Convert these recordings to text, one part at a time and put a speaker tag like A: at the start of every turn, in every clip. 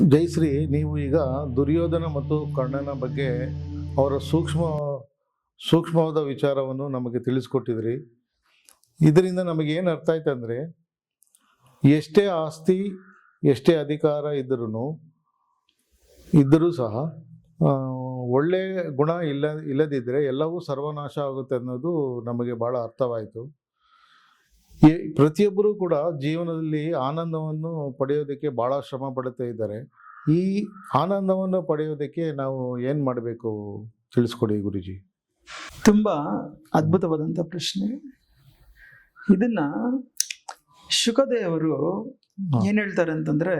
A: ಜಯಶ್ರೀ, ನೀವು ಈಗ ದುರ್ಯೋಧನ ಮತ್ತು ಕರ್ಣನ ಬಗ್ಗೆ ಅವರ ಸೂಕ್ಷ್ಮವಾದ ವಿಚಾರವನ್ನು ನಮಗೆ ತಿಳಿಸ್ಕೊಟ್ಟಿದ್ರಿ. ಇದರಿಂದ ನಮಗೆ ಏನು ಅರ್ಥ ಆಯ್ತು ಅಂದರೆ, ಎಷ್ಟೇ ಆಸ್ತಿ ಎಷ್ಟೇ ಅಧಿಕಾರ ಇದ್ದರೂ ಸಹ ಒಳ್ಳೆಯ ಗುಣ ಇಲ್ಲದಿದ್ದರೆ ಎಲ್ಲವೂ ಸರ್ವನಾಶ ಆಗುತ್ತೆ ಅನ್ನೋದು ನಮಗೆ ಭಾಳ ಅರ್ಥವಾಯಿತು. ಪ್ರತಿಯೊಬ್ಬರೂ ಕೂಡ ಜೀವನದಲ್ಲಿ ಆನಂದವನ್ನು ಪಡೆಯೋದಕ್ಕೆ ಭಾಳ ಶ್ರಮ ಪಡುತ್ತಾ ಇದ್ದಾರೆ. ಈ ಆನಂದವನ್ನು ಪಡೆಯೋದಕ್ಕೆ ನಾವು ಏನು ಮಾಡಬೇಕು ತಿಳಿಸ್ಕೊಡಿ ಗುರುಜಿ.
B: ತುಂಬಾ ಅದ್ಭುತವಾದಂಥ ಪ್ರಶ್ನೆ. ಇದನ್ನ ಶುಕದೇವರು ಏನ್ ಹೇಳ್ತಾರೆ ಅಂತಂದ್ರೆ,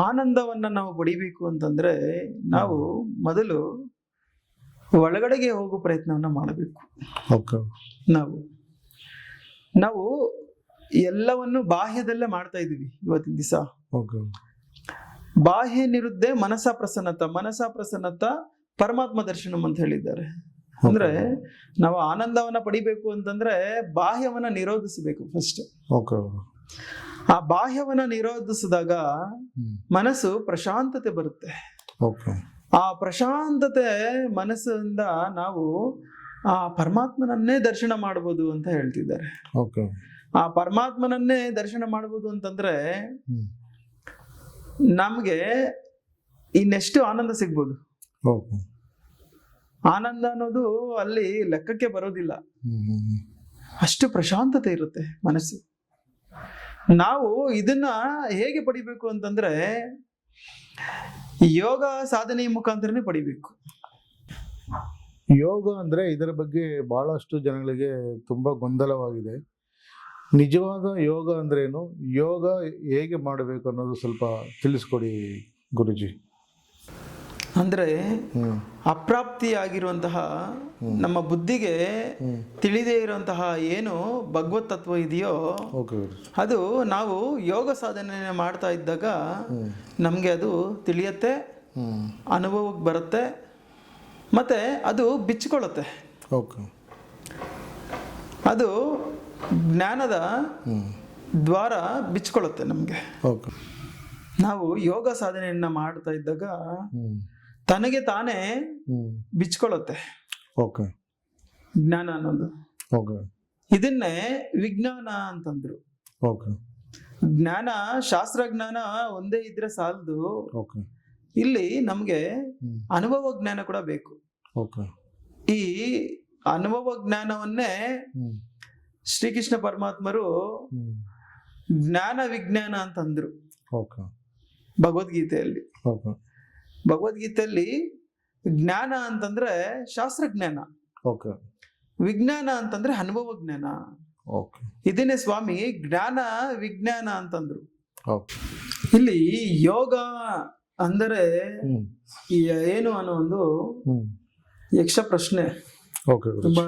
B: ಆನಂದವನ್ನ ನಾವು ಪಡಿಬೇಕು ಅಂತಂದ್ರೆ ನಾವು ಮೊದಲು ಒಳಗಡೆಗೆ ಹೋಗೋ ಪ್ರಯತ್ನವನ್ನ ಮಾಡಬೇಕು. ನಾವು ಎಲ್ಲವನ್ನು ಬಾಹ್ಯದಲ್ಲೇ ಮಾಡ್ತಾ ಇದೀವಿ ಇವತ್ತಿನ ದಿವಸ. ಬಾಹ್ಯ ನಿರುದ್ಧೆ ಮನಸ ಪ್ರಸನ್ನತ ಪರಮಾತ್ಮ ದರ್ಶನಂ ಅಂತ ಹೇಳಿದ್ದಾರೆ. ಅಂದ್ರೆ ನಾವು ಆನಂದವನ್ನ ಪಡಿಬೇಕು ಅಂತಂದ್ರೆ ಬಾಹ್ಯವನ್ನ ನಿರೋಧಿಸಬೇಕು ಫಸ್ಟ್. ಆ ಬಾಹ್ಯವನ್ನ ನಿರೋಧಿಸಿದಾಗ ಮನಸ್ಸು ಪ್ರಶಾಂತತೆ ಬರುತ್ತೆ. ಆ ಪ್ರಶಾಂತತೆ ಮನಸ್ಸಿಂದ ನಾವು ಆ ಪರಮಾತ್ಮನನ್ನೇ ದರ್ಶನ ಮಾಡ್ಬೋದು ಅಂತ ಹೇಳ್ತಿದ್ದಾರೆ. ಆ ಪರಮಾತ್ಮನನ್ನೇ ದರ್ಶನ ಮಾಡ್ಬೋದು ಅಂತಂದ್ರೆ ನಮ್ಗೆ ಇನ್ನೆಷ್ಟು ಆನಂದ ಸಿಗ್ಬೋದು. ಆನಂದ ಅನ್ನೋದು ಅಲ್ಲಿ ಲೆಕ್ಕಕ್ಕೆ ಬರೋದಿಲ್ಲ, ಅಷ್ಟು ಪ್ರಶಾಂತತೆ ಇರುತ್ತೆ ಮನಸ್ಸು. ನಾವು ಇದನ್ನ ಹೇಗೆ ಪಡಿಬೇಕು ಅಂತಂದ್ರೆ ಯೋಗ ಸಾಧನೆಯ ಮುಖಾಂತರನೇ ಪಡಿಬೇಕು.
A: ಯೋಗ ಅಂದರೆ ಇದರ ಬಗ್ಗೆ ಭಾಳಷ್ಟು ಜನಗಳಿಗೆ ತುಂಬ ಗೊಂದಲವಾಗಿದೆ. ನಿಜವಾದ ಯೋಗ ಅಂದ್ರೇನು, ಯೋಗ ಹೇಗೆ ಮಾಡಬೇಕು ಅನ್ನೋದು ಸ್ವಲ್ಪ ತಿಳಿಸ್ಕೊಡಿ ಗುರುಜಿ.
B: ಅಂದ್ರೆ ಅಪ್ರಾಪ್ತಿಯಾಗಿರುವಂತಹ ನಮ್ಮ ಬುದ್ಧಿಗೆ ತಿಳಿದೇ ಇರುವಂತಹ ಏನು ಭಗವತ್ ತತ್ವ ಇದೆಯೋ ಅದು ನಾವು ಯೋಗ ಸಾಧನೆ ಮಾಡ್ತಾ ಇದ್ದಾಗ ನಮ್ಗೆ ಅದು ತಿಳಿಯತ್ತೆ, ಅನುಭವಕ್ಕೆ ಬರುತ್ತೆ, ಮತ್ತೆ ಅದು ಬಿಚ್ಚಿಕೊಳ್ಳುತ್ತೆ. ಅದು ಜ್ಞಾನದ ದ್ವಾರ ಬಿಚ್ಚಿಕೊಳ್ಳುತ್ತೆ ನಮ್ಗೆ. ನಾವು ಯೋಗ ಸಾಧನೆಯನ್ನ ಮಾಡ್ತಾ ಇದ್ದಾಗ ತನಗೆ ತಾನೇ ಬಿಚ್ಕೊಳ್ಳುತ್ತೆ ಜ್ಞಾನ ಅನ್ನೋದು. ಇದನ್ನೇ ವಿಜ್ಞಾನ ಅಂತಂದ್ರು. ಜ್ಞಾನ, ಶಾಸ್ತ್ರಜ್ಞಾನ ಒಂದೇ ಇದ್ರೆ ಸಾಲದು. ಇಲ್ಲಿ ನಮ್ಗೆ ಅನುಭವ ಜ್ಞಾನ ಕೂಡ ಬೇಕು. ಈ ಅನುಭವ ಜ್ಞಾನವನ್ನೇ ಶ್ರೀಕೃಷ್ಣ ಪರಮಾತ್ಮರು ಜ್ಞಾನ ವಿಜ್ಞಾನ ಅಂತಂದ್ರು ಭಗವದ್ಗೀತೆಯಲ್ಲಿ. ಭಗವದ್ಗೀತೆಯಲ್ಲಿ ಜ್ಞಾನ ಅಂತಂದ್ರೆ ಶಾಸ್ತ್ರಜ್ಞಾನ, ವಿಜ್ಞಾನ ಅಂತಂದ್ರೆ ಅನುಭವ ಜ್ಞಾನ. ಇದನ್ನೇ ಸ್ವಾಮಿ ಜ್ಞಾನ ವಿಜ್ಞಾನ ಅಂತಂದ್ರು. ಇಲ್ಲಿ ಯೋಗ ಅಂದರೆ ಏನು ಅನ್ನೋ ಒಂದು ಯಕ್ಷ ಪ್ರಶ್ನೆ ತುಂಬಾ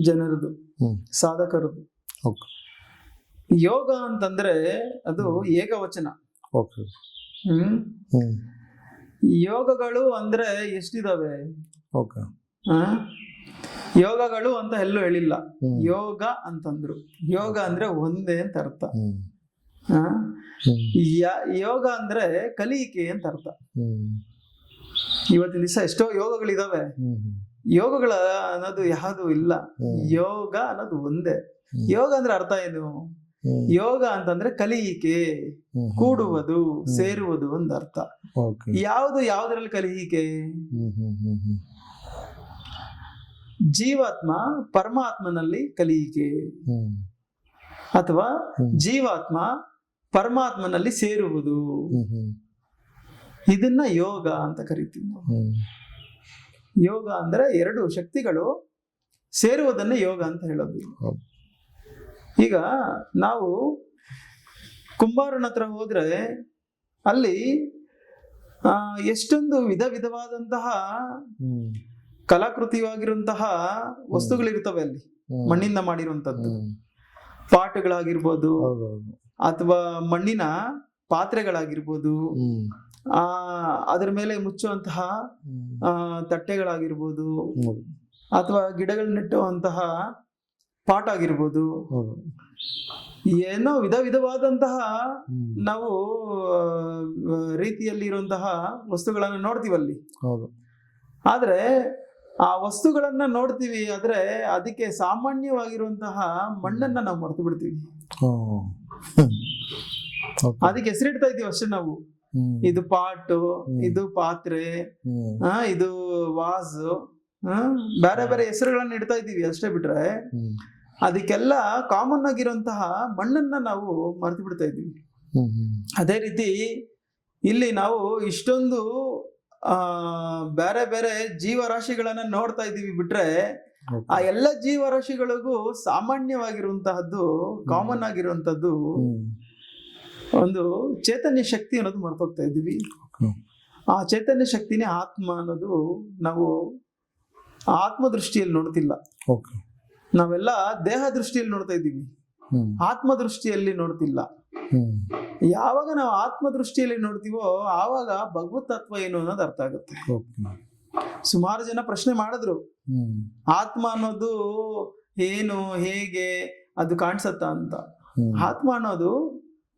B: ಜನರದು, ಸಾಧಕರದು. ಯೋಗ ಅಂತಂದ್ರೆ ಅದು ಏಕವಚನ. ಯೋಗಗಳು ಅಂದ್ರೆ ಎಷ್ಟಿದಾವೆ? ಯೋಗಗಳು ಅಂತ ಎಲ್ಲೂ ಹೇಳಿಲ್ಲ, ಯೋಗ ಅಂತಂದ್ರು. ಯೋಗ ಅಂದ್ರೆ ಒಂದೇ ಅಂತ ಅರ್ಥ. ಯೋಗ ಅಂದ್ರೆ ಕಲಿಯಿಕೆ ಅಂತ ಅರ್ಥ. ಇವತ್ತಿನ ದಿವಸ ಎಷ್ಟೋ ಯೋಗಗಳಿದಾವೆ, ಯೋಗಗಳ ಅನ್ನೋದು ಯಾವುದು ಇಲ್ಲ. ಯೋಗ ಅನ್ನೋದು ಒಂದೇ. ಯೋಗ ಅಂದ್ರೆ ಅರ್ಥ ಏನು? ಯೋಗ ಅಂತಂದ್ರೆ ಕಲಿಯಿಕೆ, ಕೂಡುವುದು, ಸೇರುವುದು ಒಂದು ಅರ್ಥ. ಯಾವುದ್ರಲ್ಲಿ ಕಲಿಯಿಕೆ? ಜೀವಾತ್ಮ ಪರಮಾತ್ಮನಲ್ಲಿ ಕಲಿಯಿಕೆ, ಅಥವಾ ಜೀವಾತ್ಮ ಪರಮಾತ್ಮನಲ್ಲಿ ಸೇರುವುದು. ಇದನ್ನ ಯೋಗ ಅಂತ ಕರಿತೀವಿ ನಾವು. ಯೋಗ ಅಂದ್ರೆ ಎರಡು ಶಕ್ತಿಗಳು ಸೇರುವುದನ್ನೇ ಯೋಗ ಅಂತ ಹೇಳೋದು. ಈಗ ನಾವು ಕುಂಬಾರನ ಹತ್ರ ಹೋದ್ರೆ ಅಲ್ಲಿ ಎಷ್ಟೊಂದು ವಿಧವಾದಂತಹ ಕಲಾಕೃತಿಯಾಗಿರುವಂತಹ ವಸ್ತುಗಳಿರ್ತವೆ ಅಲ್ಲಿ, ಮಣ್ಣಿಂದ ಮಾಡಿರುವಂತದ್ದು. ಪಾಠಗಳಾಗಿರ್ಬೋದು, ಅಥವಾ ಮಣ್ಣಿನ ಪಾತ್ರೆಗಳಾಗಿರ್ಬೋದು, ಅದರ ಮೇಲೆ ಮುಚ್ಚುವಂತಹ ತಟ್ಟೆಗಳಾಗಿರ್ಬೋದು, ಅಥವಾ ಗಿಡಗಳು ನೆಟ್ಟುವಂತಹ ಪಾಟ್ ಆಗಿರ್ಬೋದು. ಏನೋ ವಿಧವಾದಂತಹ ನಾವು ರೀತಿಯಲ್ಲಿ ಇರುವಂತಹ ವಸ್ತುಗಳನ್ನ ನೋಡ್ತೀವಲ್ಲಿ.
A: ಹೌದು.
B: ಆದ್ರೆ ಆ ವಸ್ತುಗಳನ್ನ ನೋಡ್ತೀವಿ, ಆದ್ರೆ ಅದಕ್ಕೆ ಸಾಮಾನ್ಯವಾಗಿರುವಂತಹ ಮಣ್ಣನ್ನ ನಾವು ಮರೆತು ಬಿಡ್ತೀವಿ. ಅದಕ್ಕೆ ಹೆಸರಿಡ್ತಾ ಇದೀವಿ ಅಷ್ಟೇ ನಾವು. ಇದು ಪಾಟು, ಇದು ಪಾತ್ರೆ, ಇದು ವಾಸ್, ಬೇರೆ ಬೇರೆ ಹೆಸರುಗಳನ್ನ ಇಡ್ತಾ ಇದೀವಿ ಅಷ್ಟೇ. ಬಿಟ್ರೆ ಅದಕ್ಕೆಲ್ಲ ಕಾಮನ್ ಆಗಿರುವಂತಹ ಮಣ್ಣನ್ನ ನಾವು ಮರೆತು ಬಿಡ್ತಾ ಇದೀವಿ. ಅದೇ ರೀತಿ ಇಲ್ಲಿ ನಾವು ಇಷ್ಟೊಂದು ಬೇರೆ ಬೇರೆ ಜೀವರಾಶಿಗಳನ್ನ ನೋಡ್ತಾ ಇದೀವಿ. ಬಿಟ್ರೆ ಆ ಎಲ್ಲ ಜೀವರಾಶಿಗಳಿಗೂ ಸಾಮಾನ್ಯವಾಗಿರುವಂತಹದ್ದು, ಕಾಮನ್ ಆಗಿರುವಂತದ್ದು ಒಂದು ಚೈತನ್ಯ ಶಕ್ತಿ ಅನ್ನೋದು ಮರ್ತೋಗ್ತಾ ಇದ್ದೀವಿ. ಆ ಚೈತನ್ಯ ಶಕ್ತಿನೇ ಆತ್ಮ ಅನ್ನೋದು ನಾವು ಆತ್ಮ ದೃಷ್ಟಿಯಲ್ಲಿ ನೋಡ್ತಿಲ್ಲ. ನಾವೆಲ್ಲ ದೇಹ ದೃಷ್ಟಿಯಲ್ಲಿ ನೋಡ್ತಾ ಇದ್ದೀವಿ, ಆತ್ಮ ದೃಷ್ಟಿಯಲ್ಲಿ ನೋಡ್ತಿಲ್ಲ. ಯಾವಾಗ ನಾವು ಆತ್ಮ ದೃಷ್ಟಿಯಲ್ಲಿ ನೋಡ್ತೀವೋ ಆವಾಗ ಭಗವತ್ ತತ್ವ ಏನು ಅನ್ನೋದು ಅರ್ಥ ಆಗುತ್ತೆ. ಸುಮಾರು ಜನ ಪ್ರಶ್ನೆ ಮಾಡಿದ್ರು, ಆತ್ಮ ಅನ್ನೋದು ಏನು, ಹೇಗೆ, ಅದು ಕಾಣಿಸತ್ತಾ ಅಂತ. ಆತ್ಮ ಅನ್ನೋದು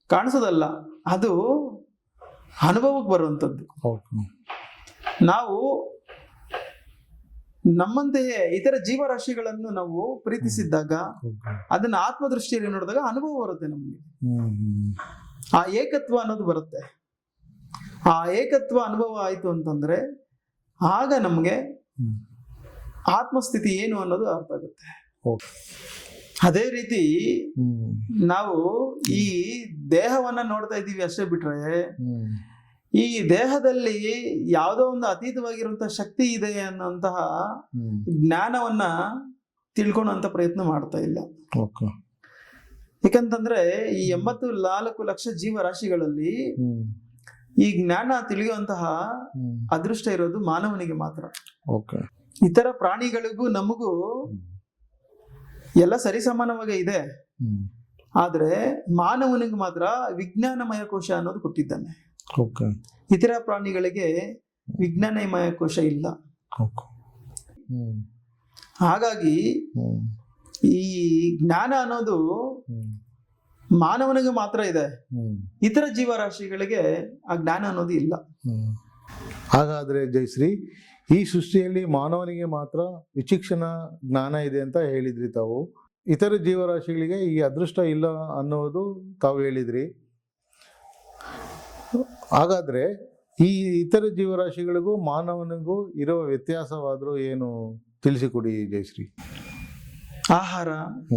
B: ಕಾಣಿಸೋದಲ್ಲ, ಅದು ಅನುಭವಕ್ಕೆ ಬರುವಂಥದ್ದು. ನಾವು ನಮ್ಮಂತೆಯೇ ಇತರ ಜೀವರಾಶಿಗಳನ್ನು ನಾವು ಪ್ರೀತಿಸಿದ್ದಾಗ, ಅದನ್ನ ಆತ್ಮದೃಷ್ಟಿಯಲ್ಲಿ ನೋಡಿದಾಗ ಅನುಭವ ಬರುತ್ತೆ ನಮಗೆ. ಆ ಏಕತ್ವ ಅನ್ನೋದು ಬರುತ್ತೆ. ಆ ಏಕತ್ವ ಅನುಭವ ಆಯ್ತು ಅಂತಂದ್ರೆ ಆಗ ನಮ್ಗೆ ಆತ್ಮಸ್ಥಿತಿ ಏನು ಅನ್ನೋದು ಅರ್ಥ ಆಗುತ್ತೆ. ಅದೇ ರೀತಿ ನಾವು ಈ ದೇಹವನ್ನ ನೋಡ್ತಾ ಇದ್ದೀವಿ ಅಷ್ಟೇ. ಬಿಟ್ರೆ ಈ ದೇಹದಲ್ಲಿ ಯಾವುದೋ ಒಂದು ಅತೀತವಾಗಿರುವಂತಹ ಶಕ್ತಿ ಇದೆ ಅನ್ನೋಂತಹ ಜ್ಞಾನವನ್ನ ತಿಳ್ಕೊಳ್ಳುವಂತ ಪ್ರಯತ್ನ ಮಾಡ್ತಾ ಇಲ್ಲ. ಯಾಕಂತಂದ್ರೆ ಈ 84 ಲಕ್ಷ ಜೀವರಾಶಿಗಳಲ್ಲಿ ಈ ಜ್ಞಾನ ತಿಳಿಯುವಂತಹ ಅದೃಷ್ಟ ಇರೋದು ಮಾನವನಿಗೆ ಮಾತ್ರ. ಇತರ ಪ್ರಾಣಿಗಳಿಗೂ ನಮಗೂ ಎಲ್ಲ ಸರಿಸಮಾನವಾಗಿ ಇದೆ. ಆದ್ರೆ ಮಾನವನಿಗೆ ಮಾತ್ರ ವಿಜ್ಞಾನಮಯ ಕೋಶ ಅನ್ನೋದು ಕೊಟ್ಟಿದ್ದಾನೆ. ಇತರ ಪ್ರಾಣಿಗಳಿಗೆ ವಿಜ್ಞಾನಮಯ ಕೋಶ ಇಲ್ಲ. ಹಾಗಾಗಿ ಈ ಜ್ಞಾನ ಅನ್ನೋದು ಮಾನವನಿಗೆ ಮಾತ್ರ ಇದೆ, ಇತರ ಜೀವರಾಶಿಗಳಿಗೆ ಆ ಜ್ಞಾನ ಅನ್ನೋದು ಇಲ್ಲ.
A: ಹಾಗಾದ್ರೆ ಜಯಶ್ರೀ, ಈ ಸೃಷ್ಟಿಯಲ್ಲಿ ಮಾನವನಿಗೆ ಮಾತ್ರ ವಿಚಕ್ಷಣ ಜ್ಞಾನ ಇದೆ ಅಂತ ಹೇಳಿದ್ರಿ ತಾವು. ಇತರ ಜೀವರಾಶಿಗಳಿಗೆ ಈ ಅದೃಷ್ಟ ಇಲ್ಲ ಅನ್ನೋದು ತಾವು ಹೇಳಿದ್ರಿ. ಹಾಗಾದ್ರೆ ಈ ಇತರ ಜೀವರಾಶಿಗಳಿಗೂ ಮಾನವನಿಗೂ ಇರುವ ವ್ಯತ್ಯಾಸವಾದ್ರೂ ಏನು ತಿಳಿಸಿಕೊಡಿ ಜಯಶ್ರೀ.
B: ಆಹಾರ,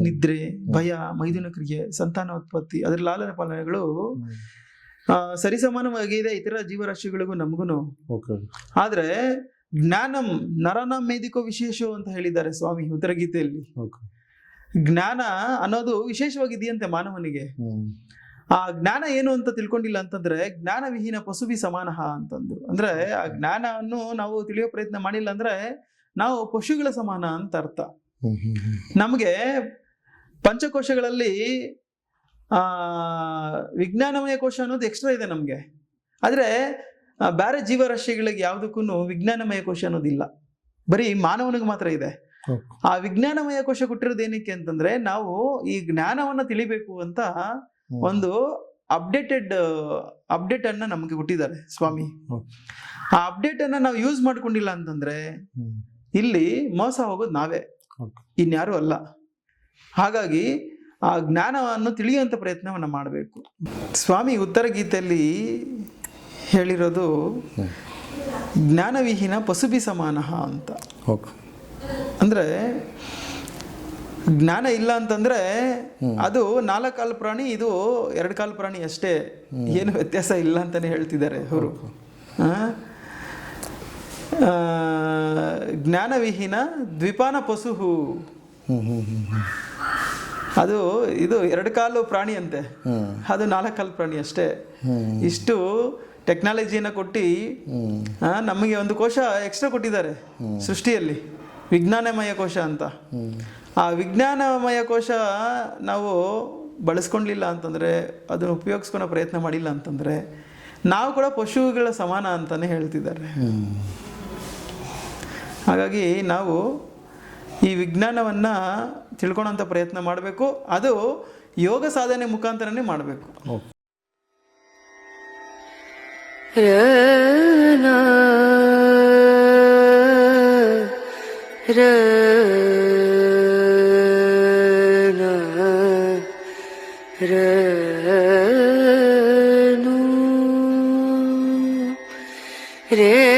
B: ನಿದ್ರೆ, ಭಯ, ಮೈದುನ ಕ್ರಿಯೆ, ಸಂತಾನೋತ್ಪತ್ತಿ, ಅದರ ಲಾಲನೆ ಪಾಲನೆಗಳು ಸರಿಸಮಾನವಾಗಿದೆ ಇತರ ಜೀವರಾಶಿಗಳಿಗೂ ನಮಗೂ. ಆದ್ರೆ ಜ್ಞಾನಂ ನರನ ಮೇದಿಕೋ ವಿಶೇಷ ಅಂತ ಹೇಳಿದ್ದಾರೆ ಸ್ವಾಮಿ ಉತ್ತರ ಗೀತೆಯಲ್ಲಿ. ಜ್ಞಾನ ಅನ್ನೋದು ವಿಶೇಷವಾಗಿದೆಯಂತೆ ಮಾನವನಿಗೆ. ಆ ಜ್ಞಾನ ಏನು ಅಂತ ತಿಳ್ಕೊಂಡಿಲ್ಲ ಅಂತಂದ್ರೆ ಜ್ಞಾನ ವಿಹೀನ ಪಶುಭಿ ಸಮಾನಃ ಅಂತಂದ್ರು. ಅಂದ್ರೆ ಆ ಜ್ಞಾನವನ್ನು ನಾವು ತಿಳಿಯೋ ಪ್ರಯತ್ನ ಮಾಡಿಲ್ಲ ಅಂದ್ರೆ ನಾವು ಪಶುಗಳ ಸಮಾನ ಅಂತ ಅರ್ಥ. ನಮ್ಗೆ ಪಂಚಕೋಶಗಳಲ್ಲಿ ವಿಜ್ಞಾನಮಯ ಕೋಶ ಅನ್ನೋದು ಎಕ್ಸ್ಟ್ರಾ ಇದೆ ನಮ್ಗೆ. ಆದ್ರೆ ಬೇರೆ ಜೀವರಾಶಿಗಳಿಗೆ ಯಾವುದಕ್ಕೂ ವಿಜ್ಞಾನಮಯ ಕೋಶ ಅನ್ನೋದಿಲ್ಲ, ಬರೀ ಮಾನವನಿಗೆ ಮಾತ್ರ ಇದೆ. ಆ ವಿಜ್ಞಾನಮಯ ಕೋಶ ಕೊಟ್ಟಿರೋದು ಏನಕ್ಕೆ ಅಂತಂದ್ರೆ ನಾವು ಈ ಜ್ಞಾನವನ್ನ ತಿಳಿಬೇಕು ಅಂತ ಒಂದು ಅಪ್ಡೇಟ್ ಅನ್ನ ನಮಗೆ ಕೊಟ್ಟಿದ್ದಾರೆ ಸ್ವಾಮಿ. ಆ ಅಪ್ಡೇಟ್ ಅನ್ನ ನಾವು ಯೂಸ್ ಮಾಡ್ಕೊಂಡಿಲ್ಲ ಅಂತಂದ್ರೆ ಇಲ್ಲಿ ಮೋಸ ಹೋಗೋದು ನಾವೇ, ಇನ್ಯಾರು ಅಲ್ಲ. ಹಾಗಾಗಿ ಆ ಜ್ಞಾನವನ್ನು ತಿಳಿಯುವಂತ ಪ್ರಯತ್ನವನ್ನ ಮಾಡಬೇಕು. ಸ್ವಾಮಿ ಉತ್ತರ ಗೀತೆಯಲ್ಲಿ ಹೇಳಿರೋದು ಜ್ಞಾನವಿಹೀನ ಪಶುಭಿ ಸಮಾನಃ ಅಂತ. ಅಂದ್ರೆ ಜ್ಞಾನ ಇಲ್ಲ ಅಂತಂದ್ರೆ ಅದು 4 ಕಾಲು ಪ್ರಾಣಿ, ಇದು 2 ಕಾಲು ಪ್ರಾಣಿ ಅಷ್ಟೇ, ಏನು ವ್ಯತ್ಯಾಸ ಇಲ್ಲ ಅಂತಾನೆ ಹೇಳ್ತಿದ್ದಾರೆ ಅವರು. ಜ್ಞಾನವಿಹೀನ ದ್ವಿಪಾನ ಪಶು, ಅದು ಇದು 2 ಕಾಲು ಪ್ರಾಣಿ ಅಂತೆ, ಅದು 4 ಕಾಲು ಪ್ರಾಣಿ ಅಷ್ಟೇ. ಇಷ್ಟು ಟೆಕ್ನಾಲಜಿಯನ್ನು ಕೊಟ್ಟು ನಮಗೆ ಒಂದು ಕೋಶ ಎಕ್ಸ್ಟ್ರಾ ಕೊಟ್ಟಿದ್ದಾರೆ ಸೃಷ್ಟಿಯಲ್ಲಿ, ವಿಜ್ಞಾನಮಯ ಕೋಶ ಅಂತ. ಆ ವಿಜ್ಞಾನಮಯ ಕೋಶ ನಾವು ಬಳಸ್ಕೊಂಡಿಲ್ಲ ಅಂತಂದರೆ, ಅದನ್ನು ಉಪಯೋಗಿಸ್ಕೊಳೋ ಪ್ರಯತ್ನ ಮಾಡಿಲ್ಲ ಅಂತಂದರೆ ನಾವು ಕೂಡ ಪಶುಗಳ ಸಮಾನ ಅಂತಲೇ ಹೇಳ್ತಿದ್ದಾರೆ. ಹಾಗಾಗಿ ನಾವು ಈ ವಿಜ್ಞಾನವನ್ನು ತಿಳ್ಕೊಳೋಂಥ ಪ್ರಯತ್ನ ಮಾಡಬೇಕು. ಅದು ಯೋಗ ಸಾಧನೆ ಮುಖಾಂತರನೇ ಮಾಡಬೇಕು.
C: Re